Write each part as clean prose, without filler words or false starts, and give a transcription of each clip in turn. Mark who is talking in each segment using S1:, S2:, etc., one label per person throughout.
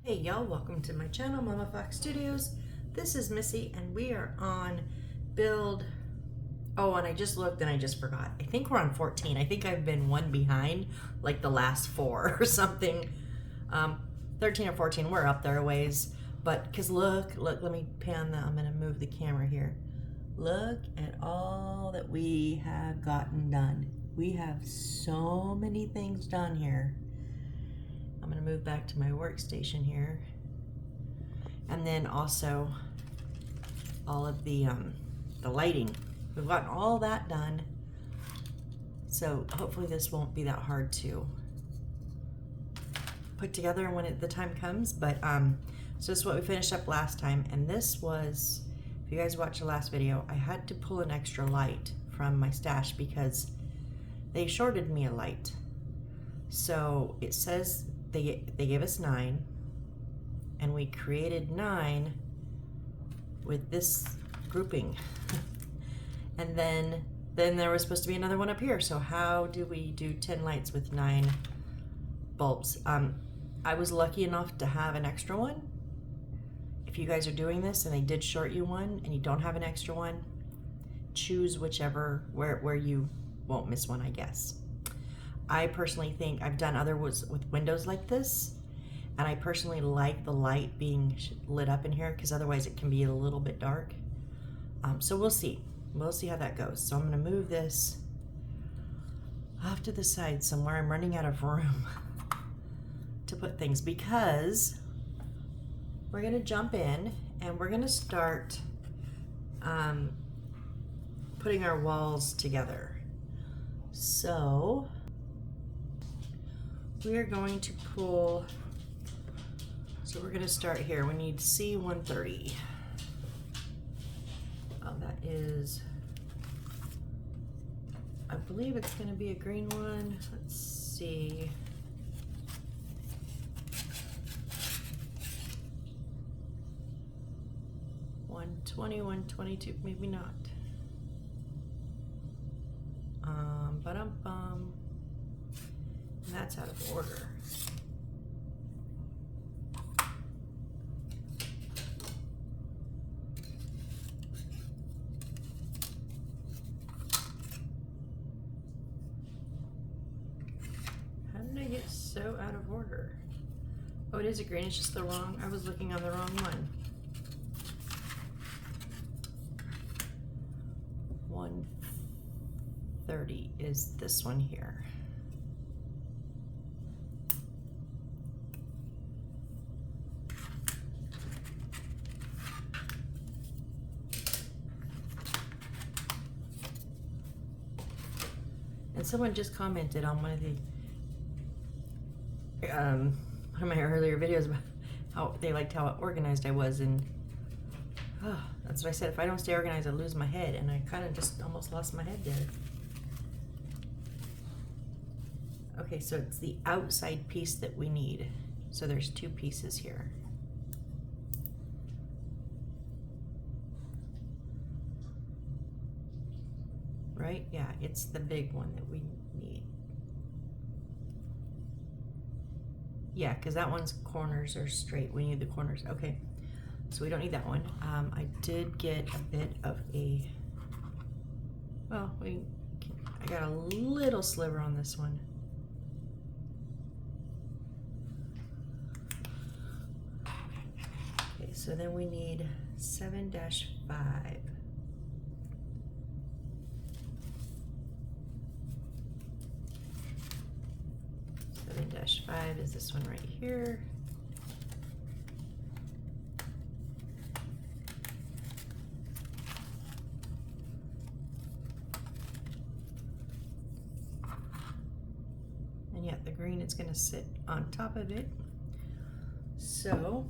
S1: Hey y'all, welcome to my channel, Mama Fox Studios. This is Missy and we are on build, oh, and I just looked and I just forgot. I think we're on 14. I think I've been one behind like the last four or something. 13 or 14, we're up there a ways. But, cause look, let me pan that, I'm gonna move the camera here. Look at all that we have gotten done. We have so many things done here. I'm gonna move back to my workstation here. And then also all of the lighting. We've gotten all that done. So hopefully this won't be that hard to put together when the time comes. But so this is what we finished up last time. And this was, if you guys watched the last video, I had to pull an extra light from my stash because they shorted me a light. So it says they gave us 9 and we created 9 with this grouping. And then there was supposed to be another one up here. So how do we do 10 lights with 9 bulbs? I was lucky enough to have an extra one. If you guys are doing this and they did short you one and you don't have an extra one, choose whichever, where you won't miss one, I guess. I personally think I've done other with windows like this, and I personally like the light being lit up in here because otherwise it can be a little bit dark. So we'll see how that goes. So I'm going to move this off to the side somewhere. I'm running out of room to put things because we're going to jump in and we're going to start putting our walls together. So we are going to pull, so we're going to start here. We need C130. That is, I believe it's going to be a green one. Let's see. $120, $122, maybe not. And that's out of order. How did I get so out of order? Oh, it is a green, it's just the wrong, I was looking on the wrong one. 130 is this one here. And someone just commented on one of my earlier videos about how they liked how organized I was, and that's what I said. If I don't stay organized, I lose my head, and I kind of just almost lost my head there. Okay, so it's the outside piece that we need. So there's 2 pieces here. Right? Yeah, it's the big one that we need. Yeah, because that one's corners are straight. We need the corners. Okay, so we don't need that one. I did get a bit of a, well, I got a little sliver on this one. Okay, so then we need 7-5. 7-5 is this one right here. And yet the green is going to sit on top of it. So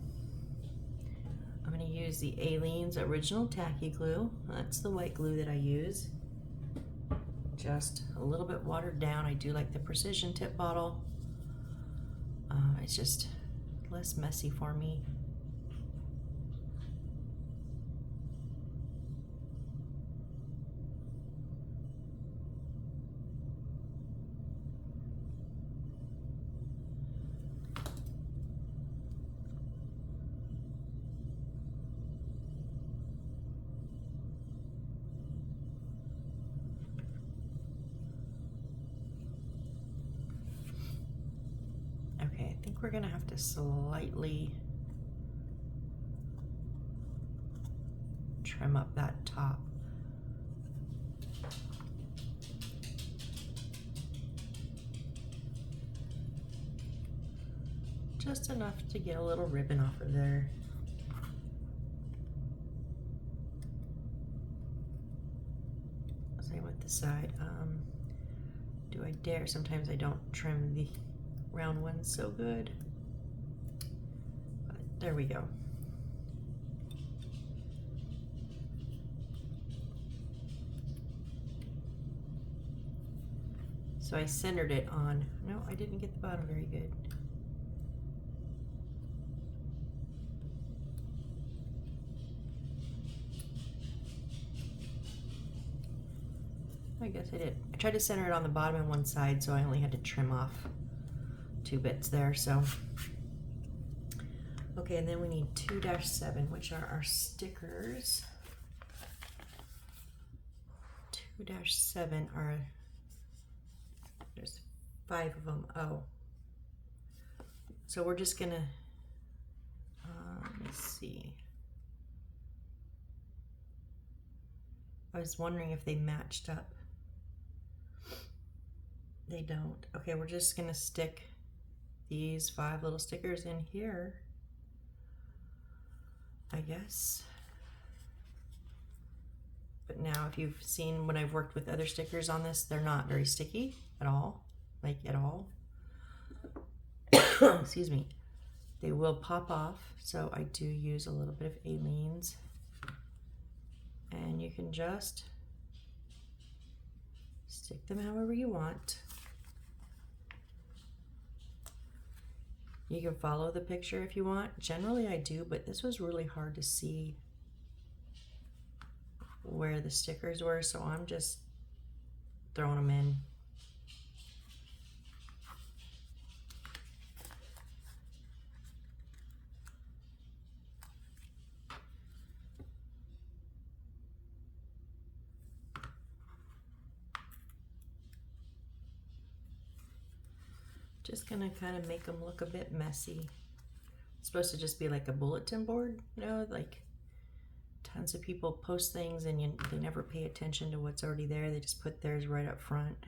S1: I'm going to use the Aleene's Original Tacky Glue. That's the white glue that I use. Just a little bit watered down. I do like the precision tip bottle. It's just less messy for me. we're gonna have to slightly trim up that top. Just enough to get a little ribbon off of there. Same with the side. Do I dare? Sometimes I don't trim the round ones so good. But there we go. So I centered it on, no, I didn't get the bottom very good. I guess I did. I tried to center it on the bottom and one side, so I only had to trim off 2 bits there, so. Okay, and then we need 2-7, which are our stickers. 2-7 are, there's 5 of them. Oh. So we're just gonna, let me see. I was wondering if they matched up. They don't. Okay, we're just gonna stick these 5 little stickers in here, I guess. But now if you've seen when I've worked with other stickers on this, they're not very sticky at all, like at all. Excuse me. They will pop off, so I do use a little bit of Aleene's. And you can just stick them however you want. You can follow the picture if you want. Generally I do, but this was really hard to see where the stickers were, so I'm just throwing them in. Just gonna kind of make them look a bit messy. It's supposed to just be like a bulletin board, you know, like tons of people post things and they never pay attention to what's already there. They just put theirs right up front.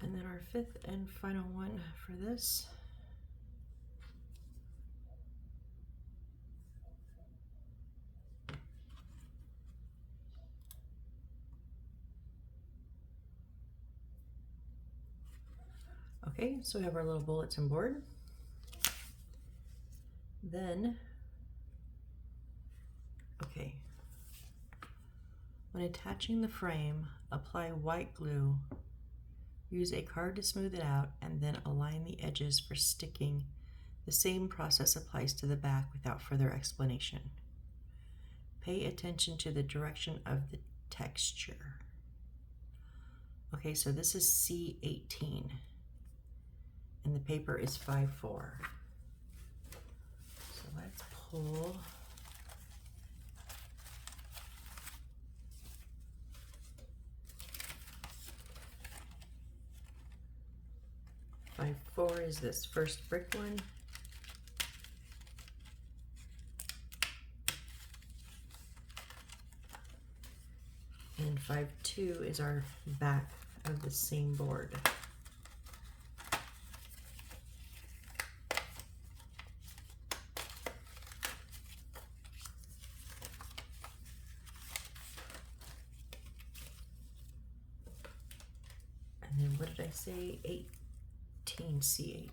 S1: And then our 5th and final one for this. Okay, so we have our little bulletin board. Then, okay, when attaching the frame, apply white glue, use a card to smooth it out, and then align the edges for sticking. The same process applies to the back without further explanation. Pay attention to the direction of the texture. Okay, so this is C18. And the paper is 5-4. So let's pull. Five, 4 is this first brick one. And 5-2 is our back of the same board. And then what did I say? 18, C18.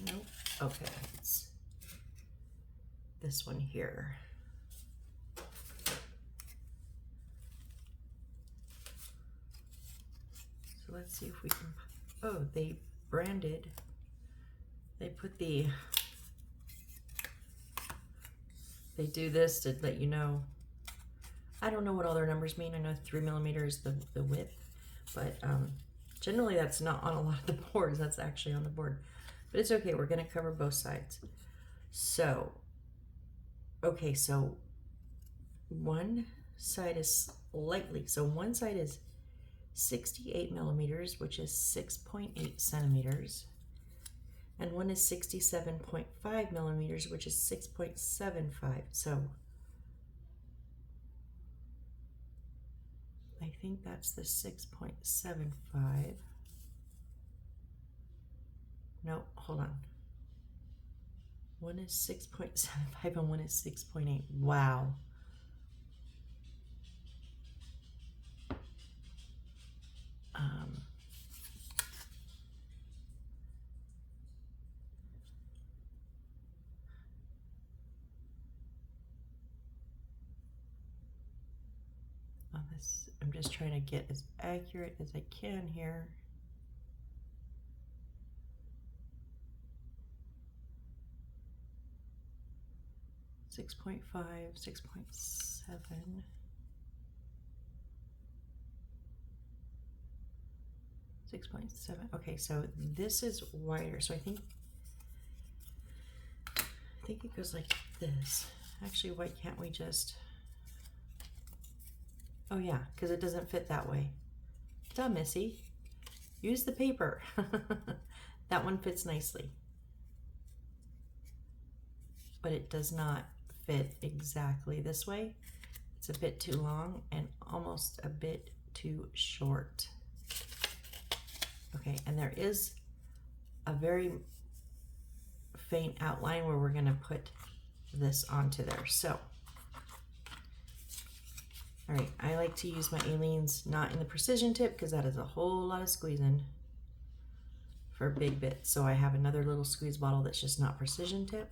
S1: Nope. Okay, it's this one here. So let's see if we can, oh, they branded, they put the, they do this to let you know. I don't know what all their numbers mean. I know 3 millimeters the width, but Generally, that's not on a lot of the boards. That's actually on the board. But it's okay. We're going to cover both sides. So, okay, so one side is slightly, so one side is 68 millimeters, which is 6.8 centimeters. And one is 67.5 millimeters, which is 6.75. So I think that's the 6.75. No, hold on. One is 6.75 and one is 6.8. Wow. On this, I'm just trying to get as accurate as I can here. Six 6.5, 6.7. 6.7. Okay, so this is wider. So I think it goes like this. Actually, why can't we just... Oh yeah, because it doesn't fit that way. Duh, Missy. Use the paper. That one fits nicely. But it does not fit exactly this way. It's a bit too long and almost a bit too short. Okay, and there is a very faint outline where we're gonna put this onto there. So, all right, I like to use my Aleene's not in the precision tip because that is a whole lot of squeezing for big bits. So I have another little squeeze bottle that's just not precision tip.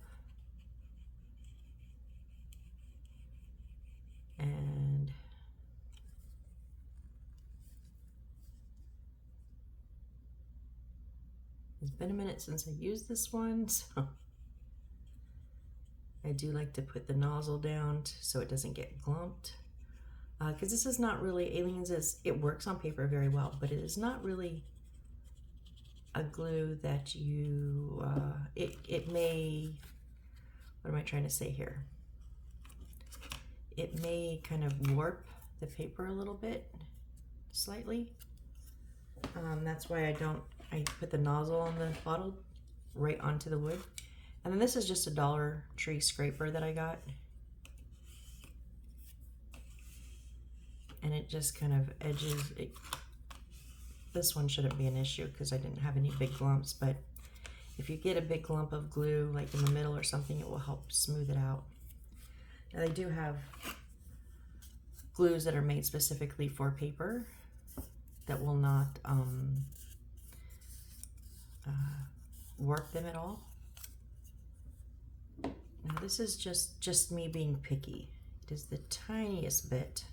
S1: And it's been a minute since I used this one, so I do like to put the nozzle down so it doesn't get glumped. Because this is not really, Aleene's it works on paper very well, but it is not really a glue that you, it may, what am I trying to say here? It may kind of warp the paper a little bit, slightly. That's why I put the nozzle on the bottle right onto the wood. And then this is just a Dollar Tree scraper that I got. And it just kind of edges it. This one shouldn't be an issue because I didn't have any big lumps, but if you get a big lump of glue like in the middle or something, it will help smooth it out. Now they do have glues that are made specifically for paper that will not warp them at all. Now this is just me being picky. It is the tiniest bit.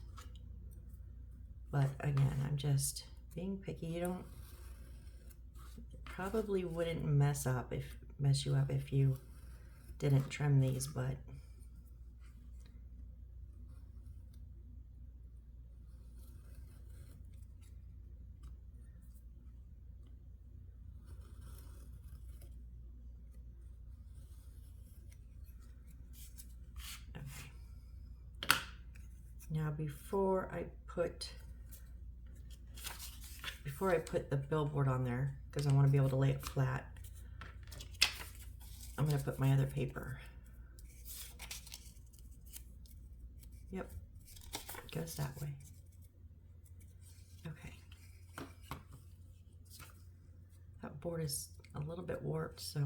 S1: But again, I'm just being picky. You probably wouldn't mess you up if you didn't trim these, but okay. Now before I put the billboard on there, because I want to be able to lay it flat, I'm going to put my other paper. Yep, it goes that way. Okay. That board is a little bit warped, so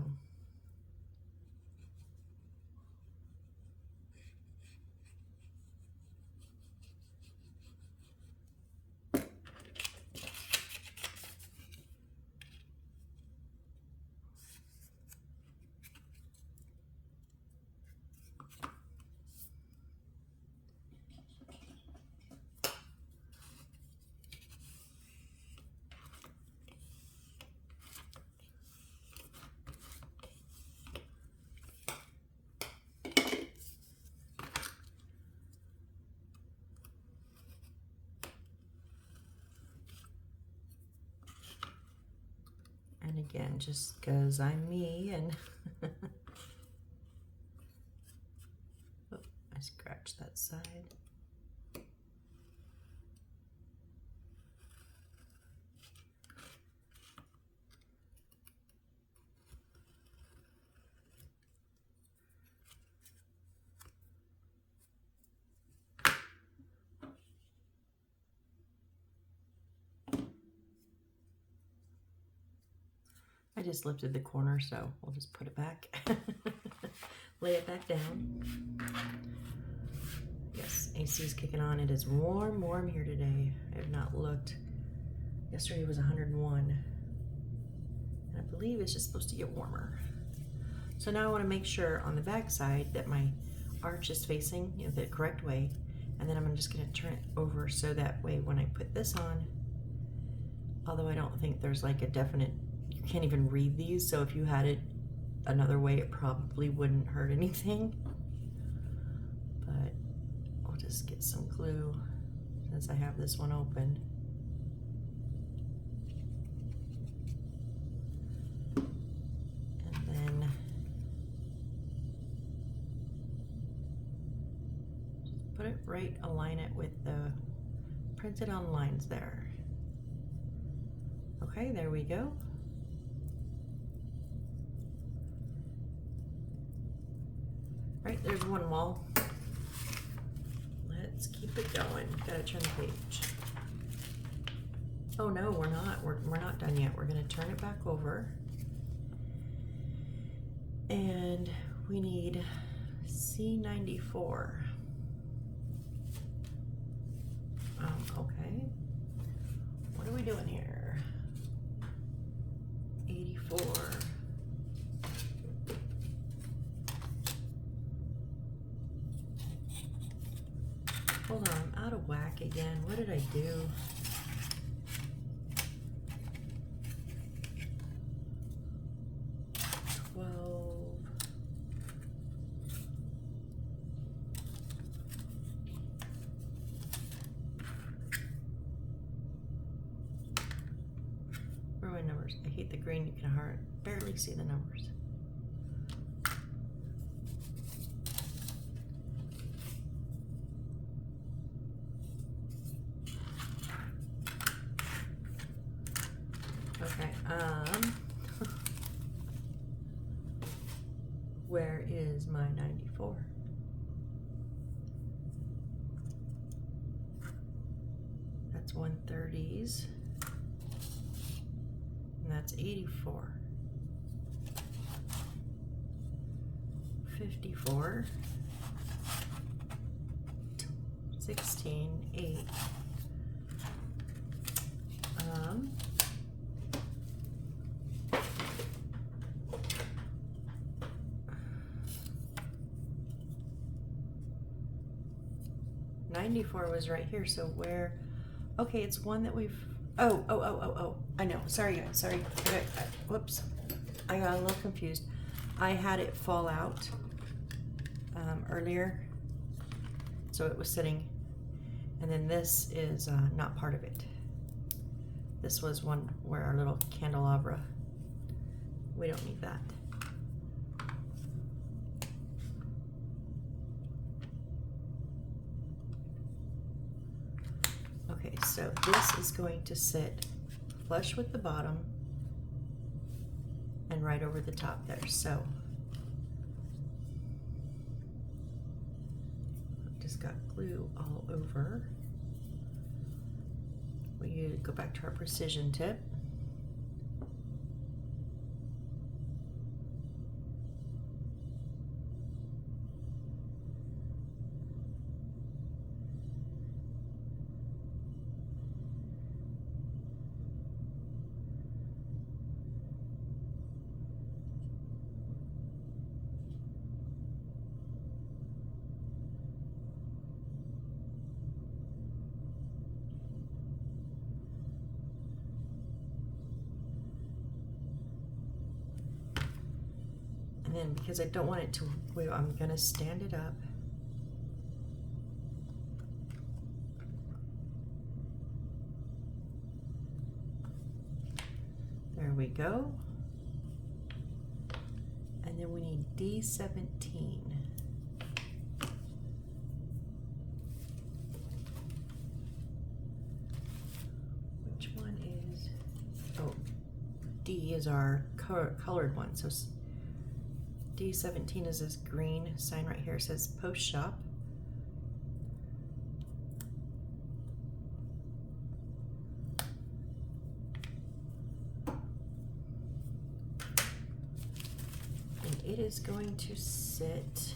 S1: again, just because I'm me and oh, I scratched that side. I just lifted the corner, so we'll just put it back. Lay it back down. Yes, AC is kicking on. It is warm here today. I have not looked. Yesterday was 101. And I believe it's just supposed to get warmer. So now I want to make sure on the back side that my arch is facing the correct way. And then I'm just going to turn it over so that way when I put this on, although I don't think there's like a definite, you can't even read these, so if you had it another way, it probably wouldn't hurt anything. But I'll just get some glue since I have this one open. And then just put it right, align it with the printed on lines there. Okay, there we go. Right, there's one wall. Let's keep it going. Gotta turn the page. Oh no, we're not. We're not done yet. We're gonna turn it back over. And we need C94. Okay. What are we doing here? 84. Hold on, I'm out of whack again. What did I do? Where are my numbers? I hate the green. You can barely see the numbers. Okay, where is my 94? That's 130s, and that's 84. 54, 16, 8. 94 was right here, so where? Okay, it's one that we've, oh, I know, sorry guys, sorry, whoops, I got a little confused. I had it fall out earlier, so it was sitting, and then this is not part of it. This was one where our little candelabra, we don't need that. Okay, so this is going to sit flush with the bottom and right over the top there. So I've just got glue all over. We go back to our precision tip. And then because I don't want it to, I'm gonna stand it up. There we go. And then we need D17. Which one is, oh, D is our colored one. So D17 is this green sign right here. It says post shop. It is going to sit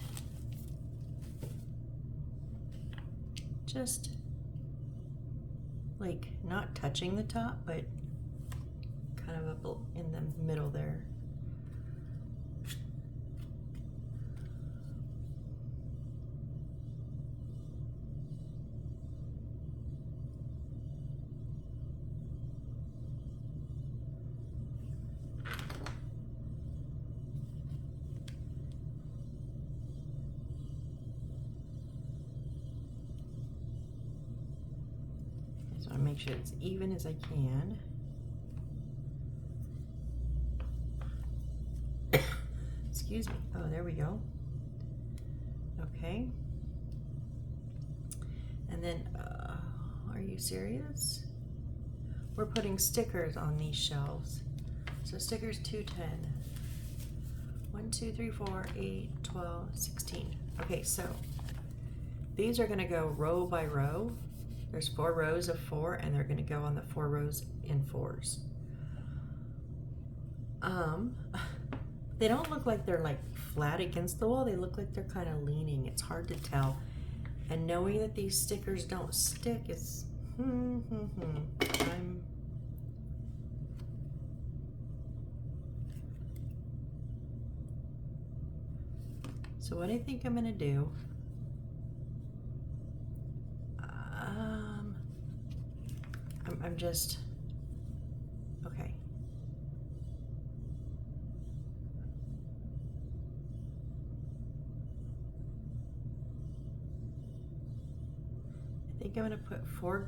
S1: just like not touching the top, but kind of up in the middle there. I make sure it's even as I can. Excuse me. Oh, there we go. Okay. And then, are you serious? We're putting stickers on these shelves. So stickers 210. 1, 2, 3, 4, 8, 12, 16. Okay, so these are gonna go row by row. There's 4 rows of 4, and they're going to go on the 4 rows in 4s. They don't look like they're like flat against the wall. They look like they're kind of leaning. It's hard to tell. And knowing that these stickers don't stick is So what I think I'm going to do, I'm just, okay. I think I'm gonna put 4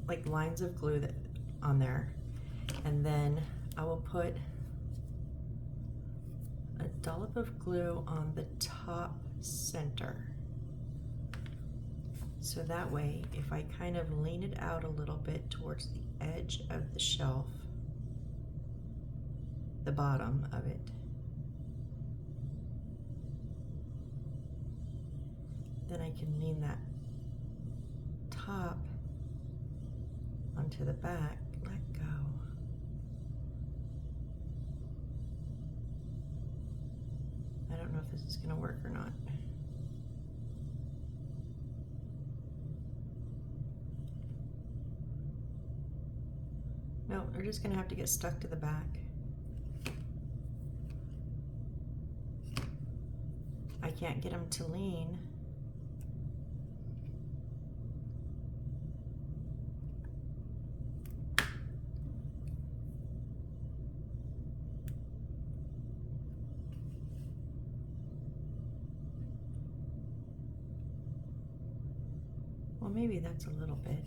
S1: like lines of glue that on there, and then I will put a dollop of glue on the top center. So that way, if I kind of lean it out a little bit towards the edge of the shelf, the bottom of it, then I can lean that top onto the back, let go. I don't know if this is going to work or not. No, they're just gonna have to get stuck to the back. I can't get them to lean. Well, maybe that's a little bit.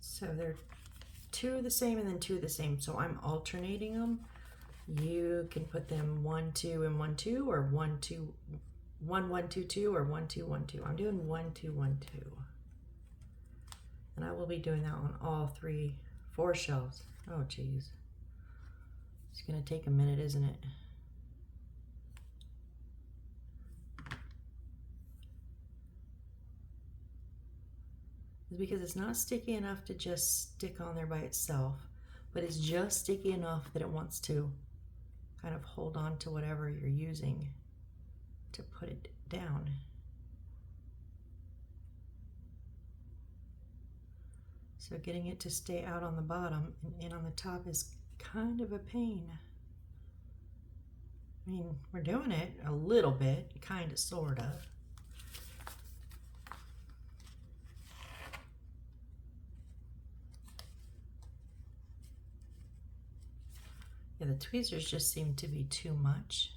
S1: So they're 2 the same and then 2 the same. So I'm alternating them. You can put them 1, 2, and 1, 2, or 1, 2, 1, 1, 2, 2, or 1, 2, 1, 2. I'm doing 1, 2, 1, 2. And I will be doing that on all 3, 4 shelves. Oh, geez. It's going to take a minute, isn't it? Because it's not sticky enough to just stick on there by itself, but it's just sticky enough that it wants to kind of hold on to whatever you're using to put it down. So getting it to stay out on the bottom and in on the top is kind of a pain. I mean, we're doing it a little bit, kind of, sort of. Yeah, the tweezers just seem to be too much.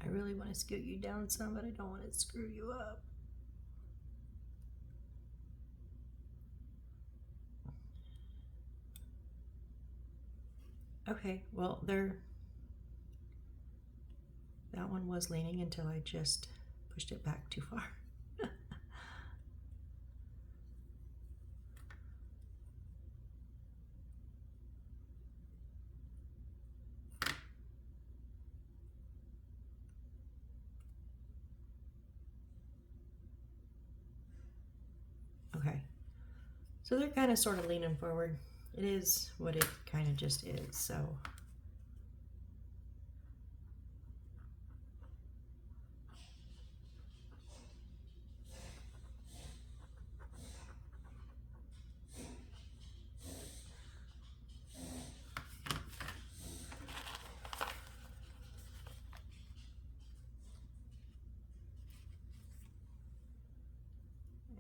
S1: I really want to scoot you down some, but I don't want to screw you up. Okay, well, that one was leaning until I just pushed it back too far. Okay, so they're kind of sort of leaning forward. It is what it kind of just is, so.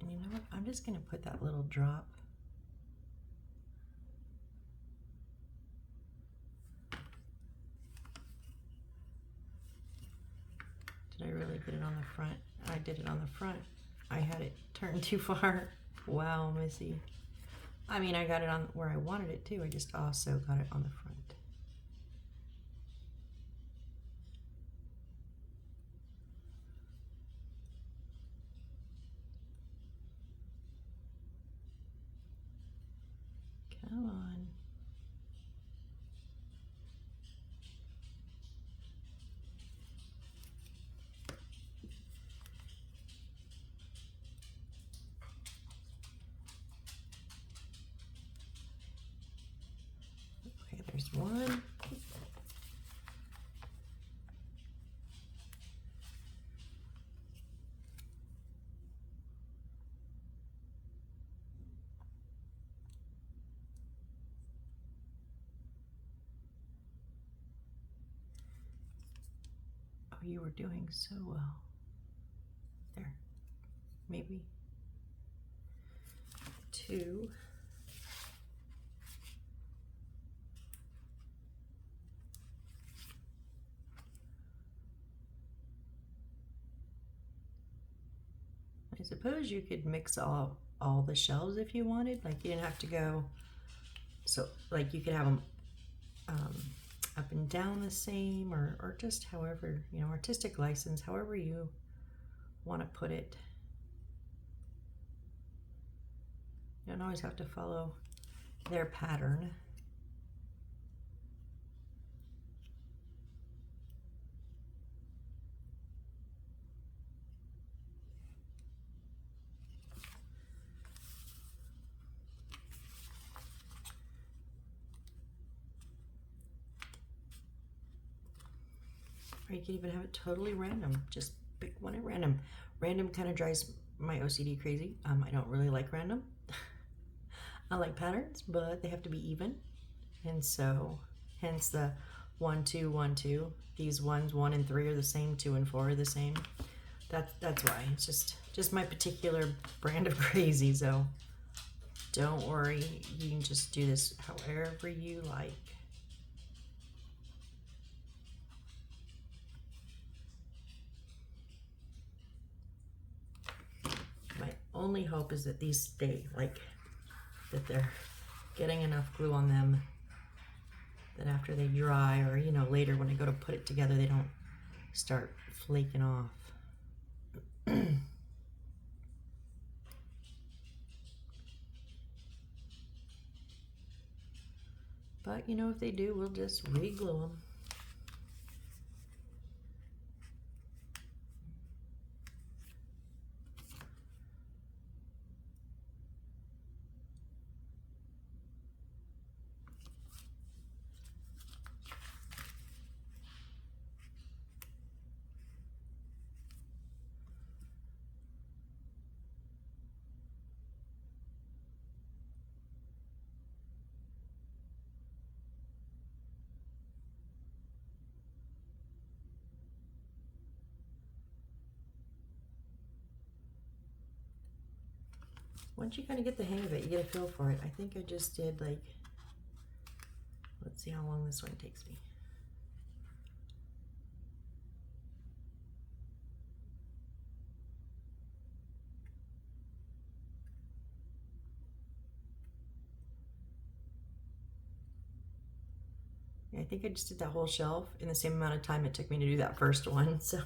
S1: And you know what? I'm just going to put that little drop. Did I really get it on the front? I did it on the front. I had it turned too far. Wow, Missy. I mean, I got it on where I wanted it to. I just also got it on the front. Come on. Okay, there's one. Oh, you were doing so well. There. Maybe. Two. I suppose you could mix all the shelves if you wanted. Like, you didn't have to go, so like you could have them up and down the same, or just however, you know, artistic license, however you want to put it. You don't always have to follow their pattern. Or you can even have it totally random. Just pick one at random. Random kind of drives my OCD crazy. I don't really like random. I like patterns, but they have to be even. And so, hence the 1, 2, 1, 2. These ones, 1 and 3 are the same, 2 and 4 are the same. That's why. It's just my particular brand of crazy. So don't worry. You can just do this however you like. My only hope is that these stay, like, that they're getting enough glue on them that after they dry, or, you know, later when I go to put it together, they don't start flaking off. But, you know, if they do, we'll just re-glue them. once you kind of get the hang of it, you get a feel for it. I think I just did like, let's see how long this one takes me. I think I just did that whole shelf in the same amount of time it took me to do that first one, so.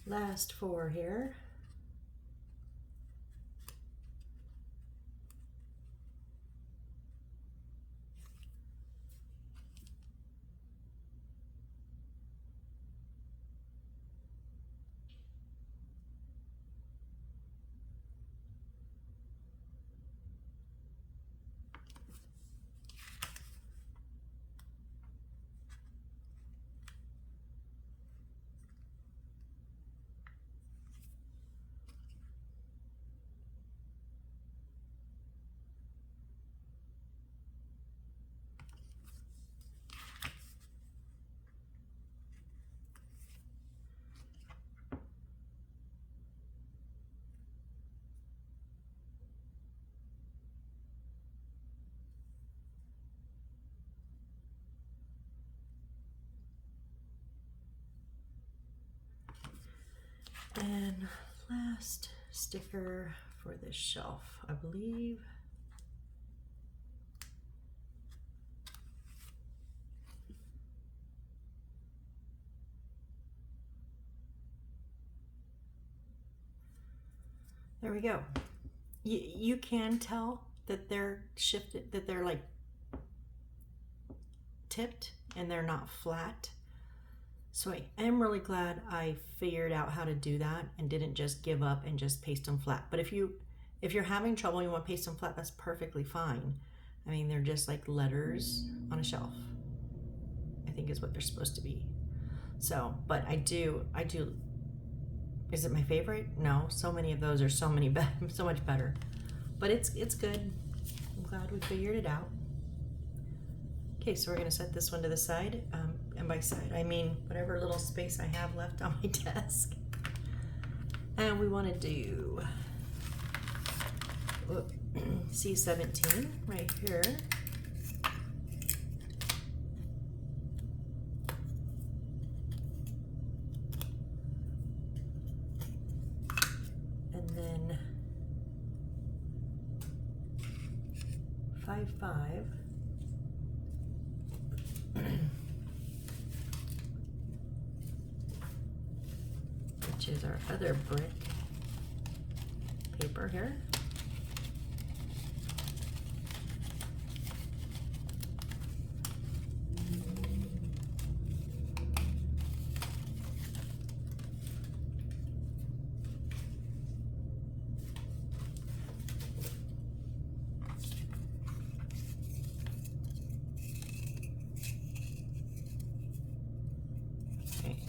S1: Last 4 here. And last sticker for this shelf, I believe. There we go. You can tell that they're shifted, that they're like tipped and they're not flat. So I am really glad I figured out how to do that and didn't just give up and just paste them flat. But if you're having trouble and you want to paste them flat, that's perfectly fine. I mean, they're just like letters on a shelf, I think is what they're supposed to be. So, but I do, is it my favorite? No, so many of those are so much better. But it's good. I'm glad we figured it out. Okay, so we're gonna set this one to the side, and by side I mean whatever little space I have left on my desk. And we wanna do C17 right here. And then 5-5. Which is our other brick paper here.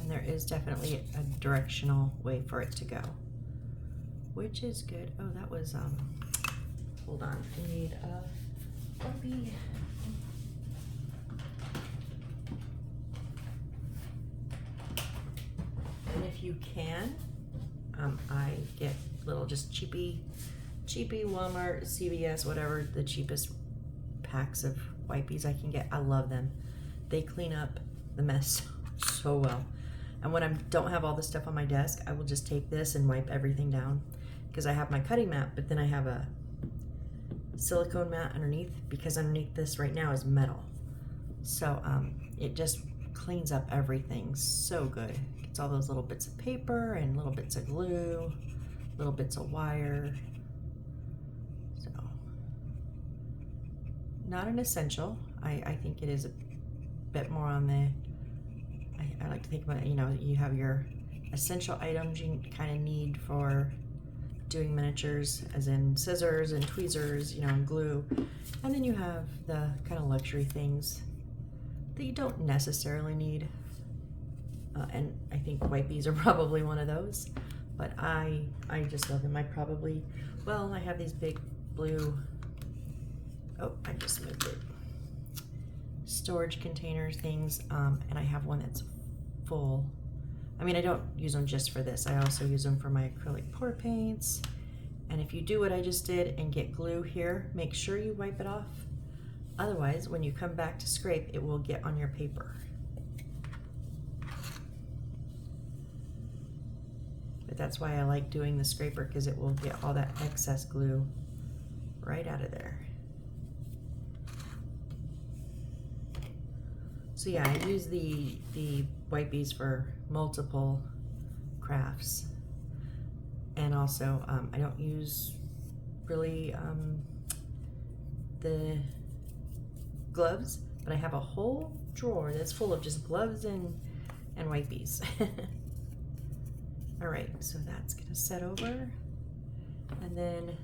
S1: And there is definitely a directional way for it to go, which is good. Oh, that was, hold on, I need a Sharpie. And if you can, I get little just cheapy Walmart, CVS, whatever, the cheapest packs of wipies I can get. I love them. They clean up the mess so well. And when I don't have all this stuff on my desk, I will just take this and wipe everything down, because I have my cutting mat, but then I have a silicone mat underneath, because underneath this right now is metal. So it just cleans up everything so good. Gets all those little bits of paper and little bits of glue, little bits of wire. So not an essential. I think it is a bit more on the, I like to think about, you know, you have your essential items you kind of need for doing miniatures, as in scissors and tweezers, you know, and glue. And then you have the kind of luxury things that you don't necessarily need. and I think Wipies are probably one of those, but I just love them. I probably, well, I have these big blue, oh, I just moved it, storage container things, and I have one that's full. I mean, I don't use them just for this. I also use them for my acrylic pour paints. And if you do what I just did and get glue here, make sure you wipe it off. Otherwise, when you come back to scrape, it will get on your paper. But that's why I like doing the scraper, because it will get all that excess glue right out of there. So yeah, I use the Wipies for multiple crafts. And also, I don't use really the gloves, but I have a whole drawer that's full of just gloves and Wipies. All right, so that's gonna set over. And then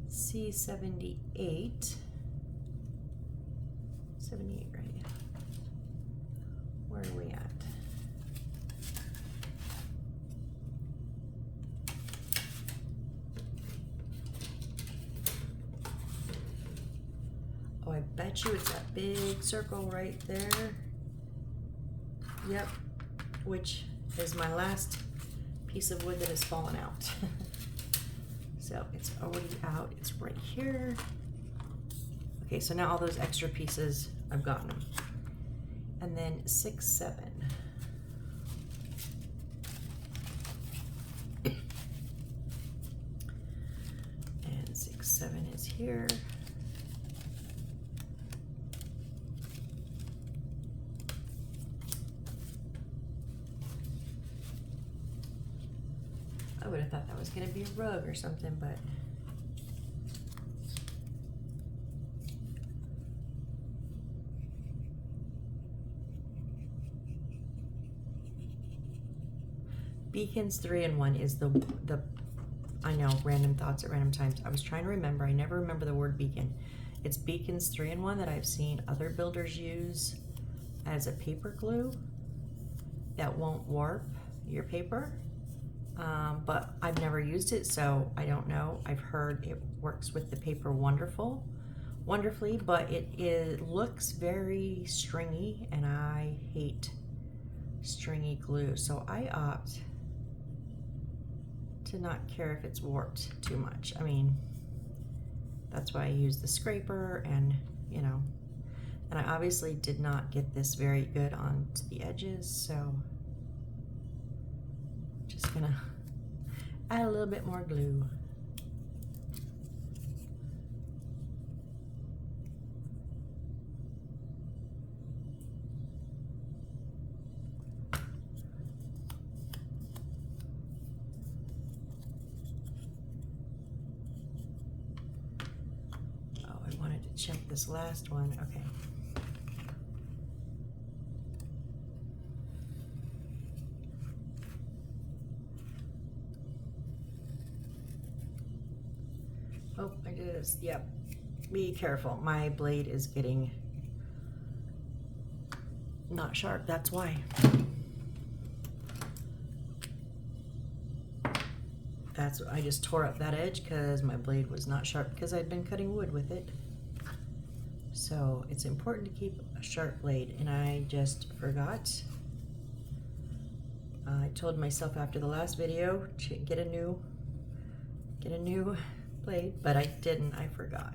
S1: C78, 78, right? Where are we at? Oh, I bet you it's that big circle right there. Yep, which is my last piece of wood that has fallen out. So it's already out, it's right here. Okay, so now all those extra pieces, I've gotten them. And then 6, 7. And 6, 7 is here. I would have thought that was going to be a rug or something, but Beacons 3-in-1 is the I know, random thoughts at random times. I was trying to remember. I never remember the word beacon. It's Beacons 3-in-1 that I've seen other builders use as a paper glue that won't warp your paper. But I've never used it, so I don't know. I've heard it works with the paper wonderfully, but it looks very stringy, and I hate stringy glue, so I opt to not care if it's warped too much. I mean, that's why I use the scraper, and you know, and I obviously did not get this very good onto the edges, so just gonna add a little bit more glue. Oh, I wanted to check this last one. Okay. Oh, I did this. Yep. Be careful. My blade is getting not sharp. That's why. I just tore up that edge because my blade was not sharp because I'd been cutting wood with it. So it's important to keep a sharp blade, and I just forgot. I told myself after the last video to get a new blade, but I didn't. I forgot.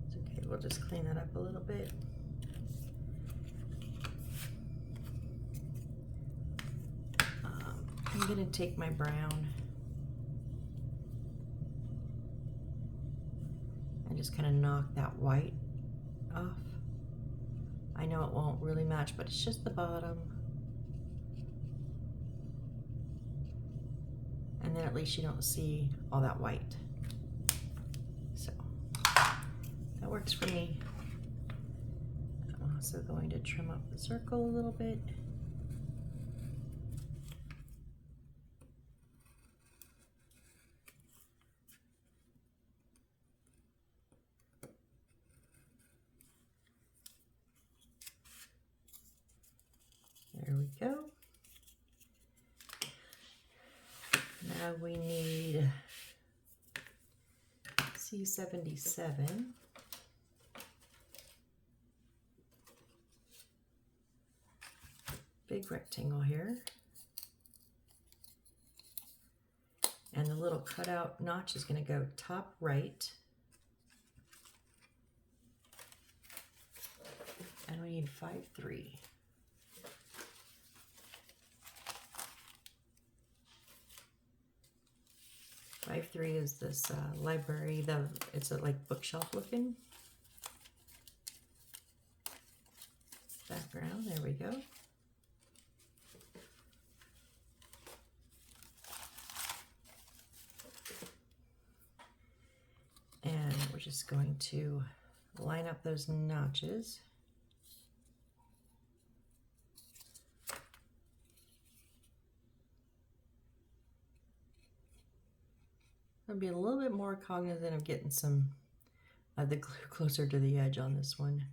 S1: It's okay. We'll just clean that up a little bit. I'm going to take my brown and just kind of knock that white off. I know it won't really match, but it's just the bottom. And then at least you don't see all that white. So that works for me. Also going to trim up the circle a little bit. There we go. Now we need C77. Big rectangle here. And the little cutout notch is going to go top right. And we need 5-3. Five three is this library. It's a like bookshelf looking background. There we go. And we're just going to line up those notches. I'll be a little bit more cognizant of getting some of the glue closer to the edge on this one.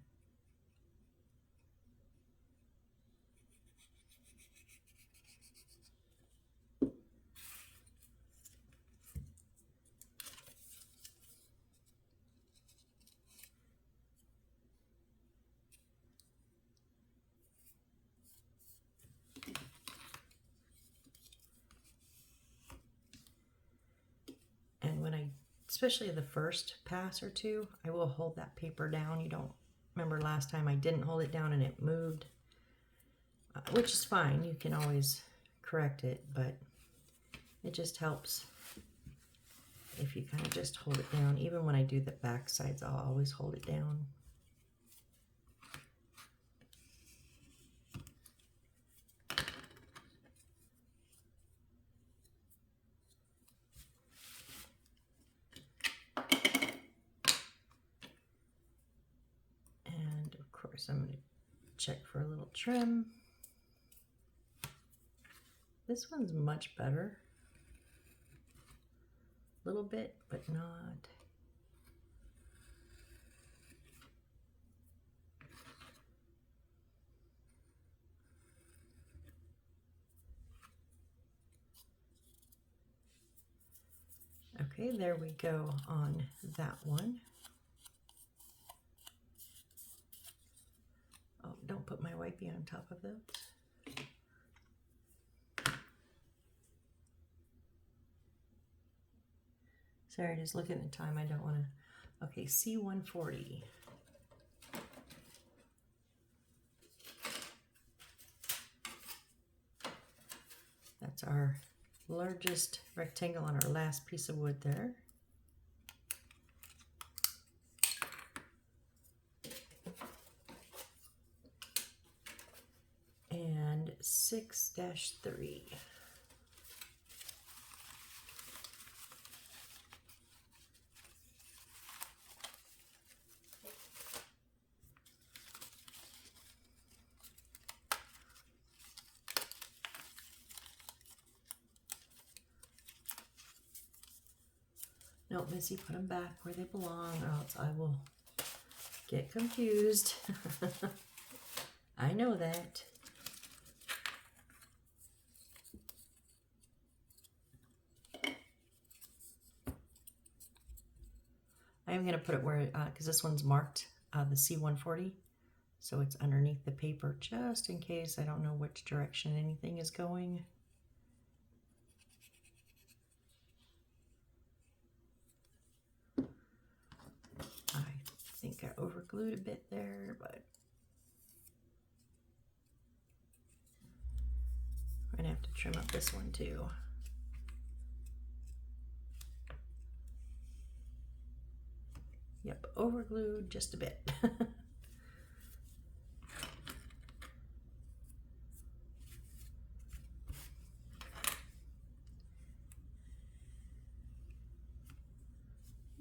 S1: And when especially the first pass or two, I will hold that paper down. You don't remember last time I didn't hold it down and it moved, which is fine. You can always correct it, but it just helps if you kind of just hold it down. Even when I do the back sides, I'll always hold it down. I'm going to check for a little trim. This one's much better. A little bit, but not. Okay, there we go on that one. Oh, don't put my wipey on top of those. Sorry, just looking at the time. I don't want to. Okay, C140. That's our largest rectangle on our last piece of wood there. And 6-3. No, Missy, put them back where they belong, or else I will get confused. I know that. I'm going to put it where, because this one's marked the C140, so it's underneath the paper, just in case I don't know which direction anything is going. I think I overglued a bit there, but I'm going to have to trim up this one too. Yep, overglued just a bit.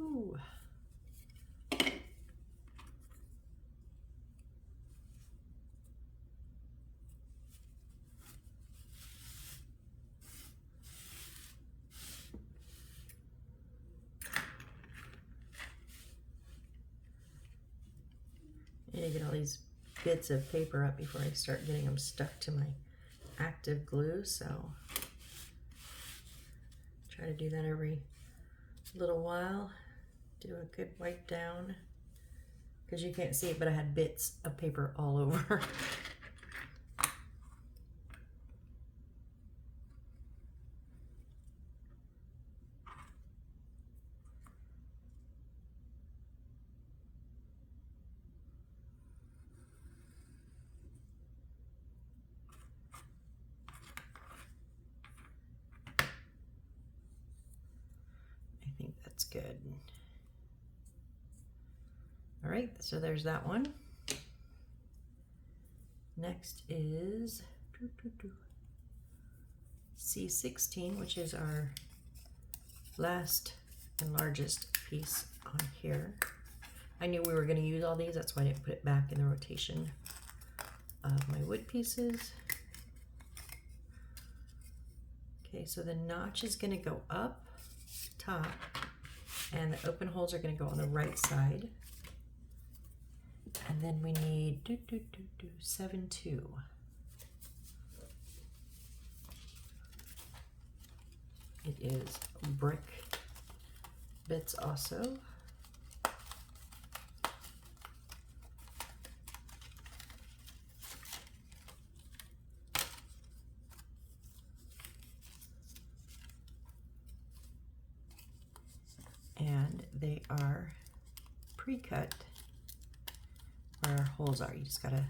S1: Ooh. I need to get all these bits of paper up before I start getting them stuck to my active glue, so try to do that every little while. Do a good wipe down, because you can't see it, but I had bits of paper all over. I think that's good. All right, so there's that one. Next is C16, which is our last and largest piece on here. I knew we were going to use all these, that's why I didn't put it back in the rotation of my wood pieces. Okay, so the notch is going to go up top, and the open holes are going to go on the right side. And then we need 7-2. It is brick bits also. And they are pre-cut where our holes are. You just gotta,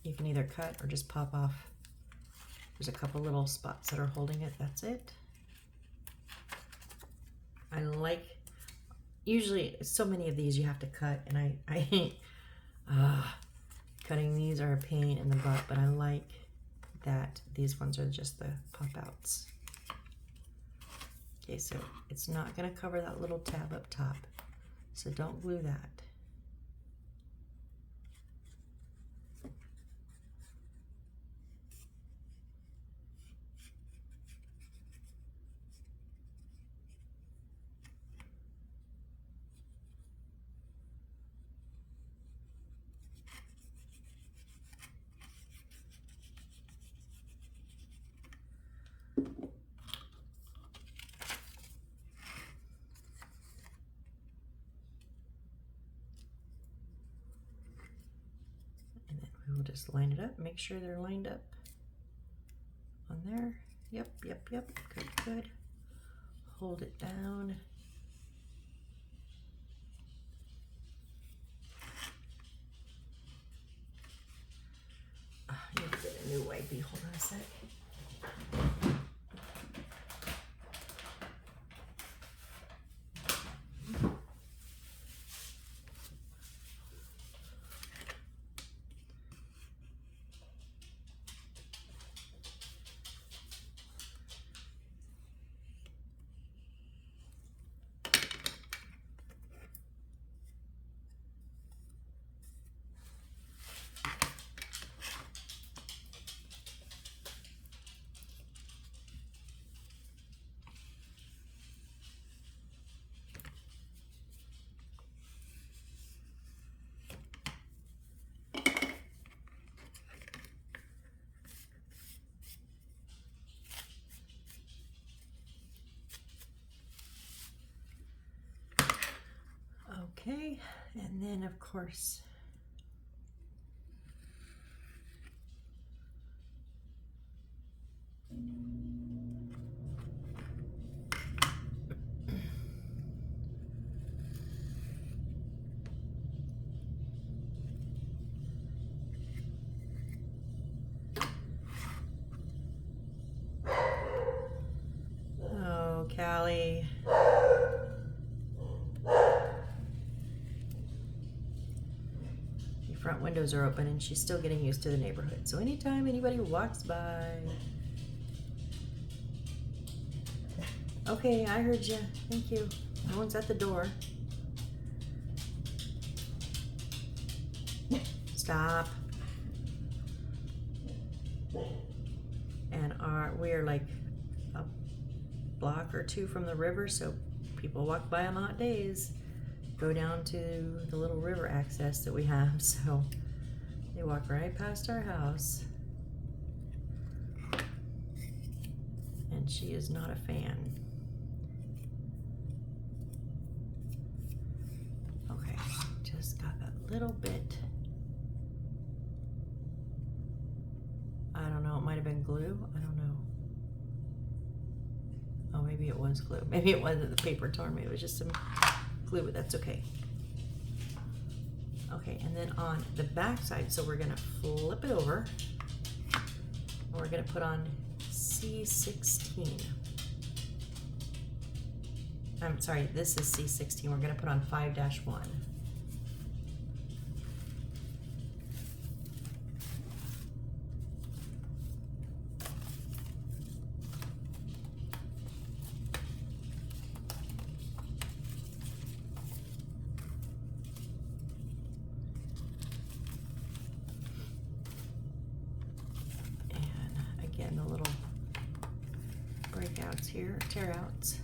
S1: you can either cut or just pop off. There's a couple little spots that are holding it, that's it. I like, usually so many of these you have to cut, and I hate cutting these are a pain in the butt, but I like that these ones are just the pop outs. Okay, so it's not gonna cover that little tab up top, so don't glue that. We'll just line it up, make sure they're lined up on there. Yep, good. Hold it down. I need to get a new wipey, hold on a sec. Okay, and then of course oh, Callie. Front windows are open and she's still getting used to the neighborhood. So anytime anybody walks by. Okay, I heard you. Thank you. No one's at the door. Stop. And we are like a block or two from the river, so people walk by on hot days. go down to the little river access that we have. So they walk right past our house. And she is not a fan. Okay, just got that little bit. I don't know, it might have been glue. I don't know. Oh, maybe it was glue. Maybe it wasn't the paper torn. Maybe it was just some glue, but that's okay. Okay, and then on the back side, so we're gonna flip it over. And we're gonna put on C16. I'm sorry, this is C16. We're gonna put on 5-1. Again, the little breakouts here, tear outs.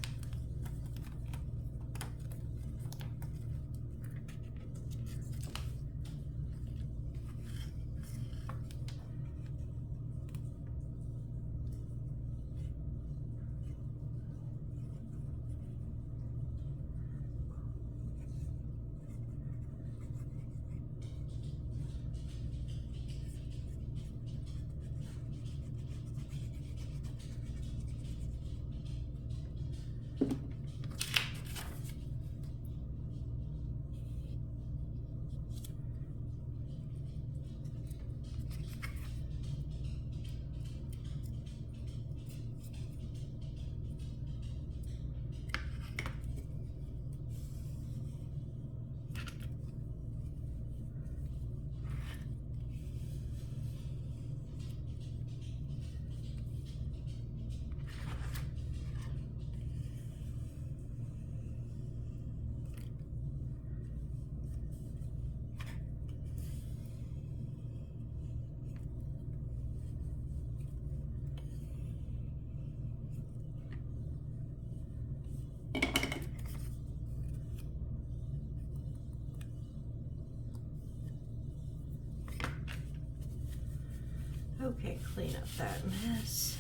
S1: Okay, clean up that mess.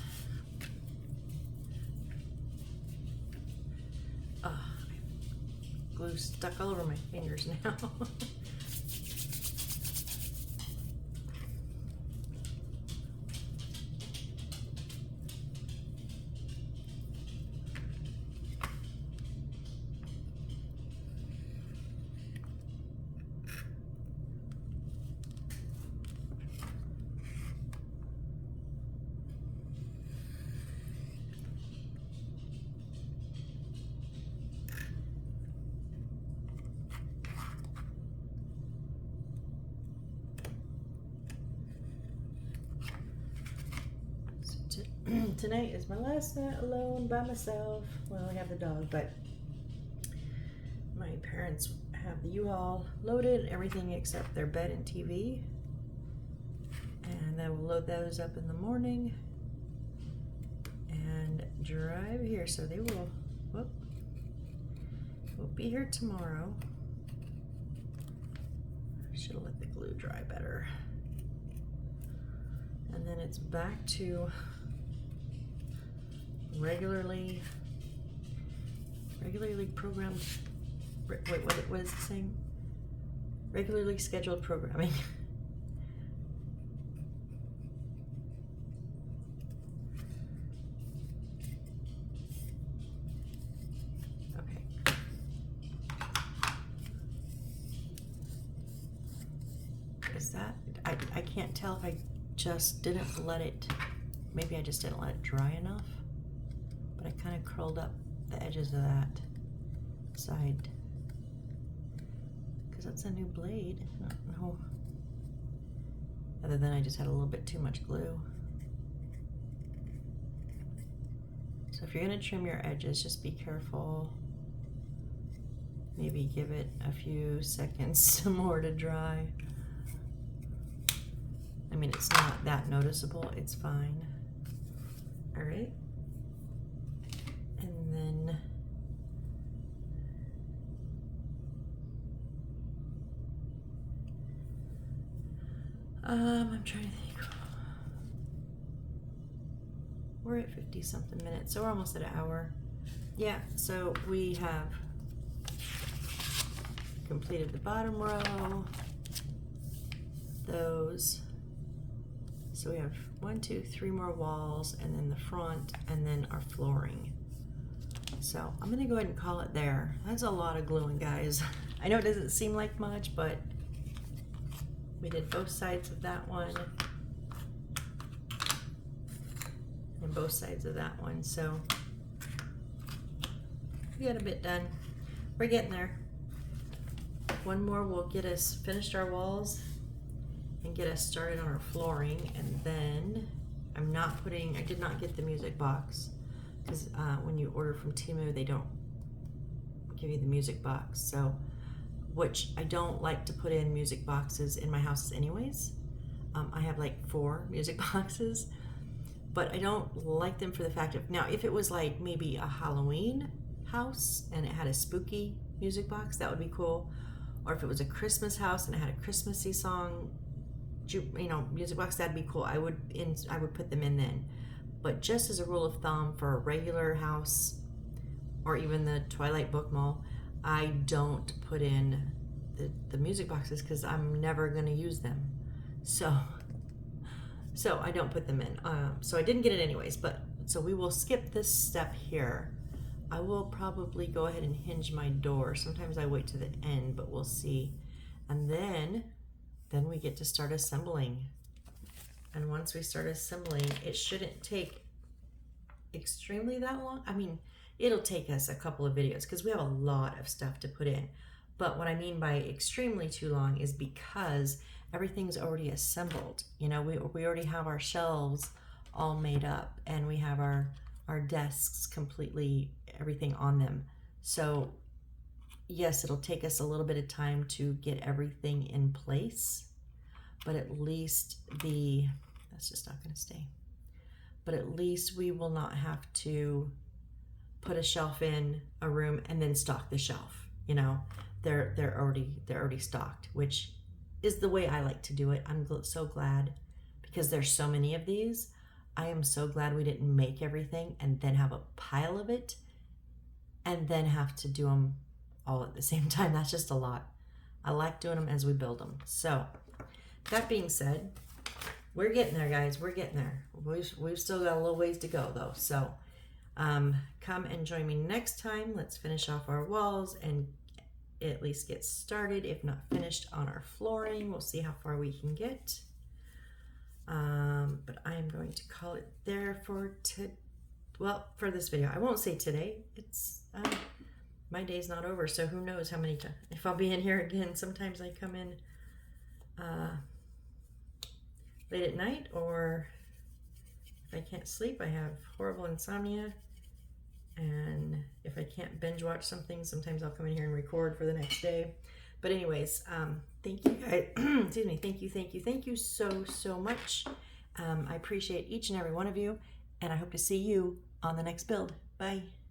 S1: Glue stuck all over my fingers now. Tonight is my last night alone by myself. Well, I have the dog, but my parents have the U-Haul loaded, everything except their bed and TV. And then we'll load those up in the morning and drive here. So they will, will be here tomorrow. I should have let the glue dry better. And then it's back to regularly programmed, wait, what is it saying? Regularly scheduled programming. Okay. Is that, I can't tell if I just didn't let it, maybe I just didn't let it dry enough. But I kind of curled up the edges of that side because that's a new blade. I don't know. Other than I just had a little bit too much glue. So if you're going to trim your edges, just be careful. Maybe give it a few seconds more to dry. I mean, it's not that noticeable. It's fine. All right. And then I'm trying to think. We're at 50 something minutes, so we're almost at an hour. Yeah, so we have completed the bottom row, those. So we have 1, 2, 3 more walls, and then the front, and then our flooring. So I'm gonna go ahead and call it there. That's a lot of gluing, guys. I know it doesn't seem like much, but we did both sides of that one and both sides of that one. So we got a bit done. We're getting there. One more will get us finished our walls and get us started on our flooring. And then I did not get the music box, because when you order from Temu, they don't give you the music box. So, which I don't like to put in music boxes in my houses anyways. I have like 4 music boxes, but I don't like them for the fact of, now if it was like maybe a Halloween house and it had a spooky music box, that would be cool. Or if it was a Christmas house and it had a Christmassy song, music box, that'd be cool. I would put them in then. But just as a rule of thumb, for a regular house or even the Twilight book mall, I don't put in the music boxes because I'm never going to use them. So I don't put them in. So I didn't get it anyways, but so we will skip this step here. I will probably go ahead and hinge my door. Sometimes I wait to the end, but we'll see. And then we get to start assembling. And once we start assembling, it shouldn't take extremely that long. I mean, it'll take us a couple of videos because we have a lot of stuff to put in. But what I mean by extremely too long is because everything's already assembled. You know, we already have our shelves all made up, and we have our desks completely, everything on them. So yes, it'll take us a little bit of time to get everything in place, but at least that's just not going to stay. But at least we will not have to put a shelf in a room and then stock the shelf. You know, they're already stocked, which is the way I like to do it. I'm so glad, because there's so many of these. I am so glad we didn't make everything and then have a pile of it and then have to do them all at the same time. That's just a lot. I like doing them as we build them. So that being said, we're getting there, guys. We're getting there. We've still got a little ways to go though. So come and join me next time. Let's finish off our walls and at least get started, if not finished, on our flooring. We'll see how far we can get. But I am going to call it there for this video. I won't say today. It's my day's not over, so who knows how many times, if I'll be in here again. Sometimes I come in late at night, or if I can't sleep, I have horrible insomnia, and if I can't binge watch something, sometimes I'll come in here and record for the next day. But anyways, thank you guys. Excuse me. Thank you so much. I appreciate each and every one of you, and I hope to see you on the next build. Bye.